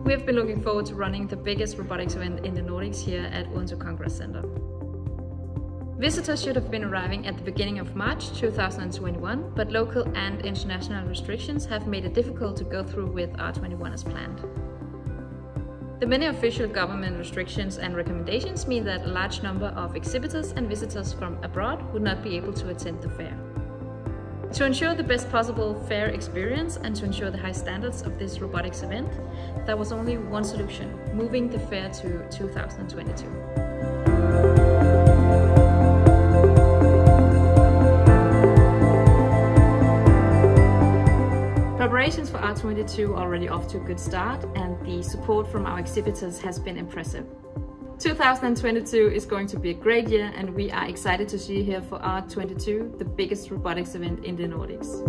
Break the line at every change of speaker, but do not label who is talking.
We have been looking forward to running the biggest robotics event in the Nordics here at Odense Congress Center. Visitors should have been arriving at the beginning of March 2021, but local and international restrictions have made it difficult to go through with R-21 as planned. The many official government restrictions and recommendations mean that a large number of exhibitors and visitors from abroad would not be able to attend the fair. To ensure the best possible fair experience and to ensure the high standards of this robotics event, there was only one solution: moving the fair to 2022. Preparations for R-22 are already off to a good start, and the support from our exhibitors has been impressive. 2022 is going to be a great year, and we are excited to see you here for R-22, the biggest robotics event in the Nordics.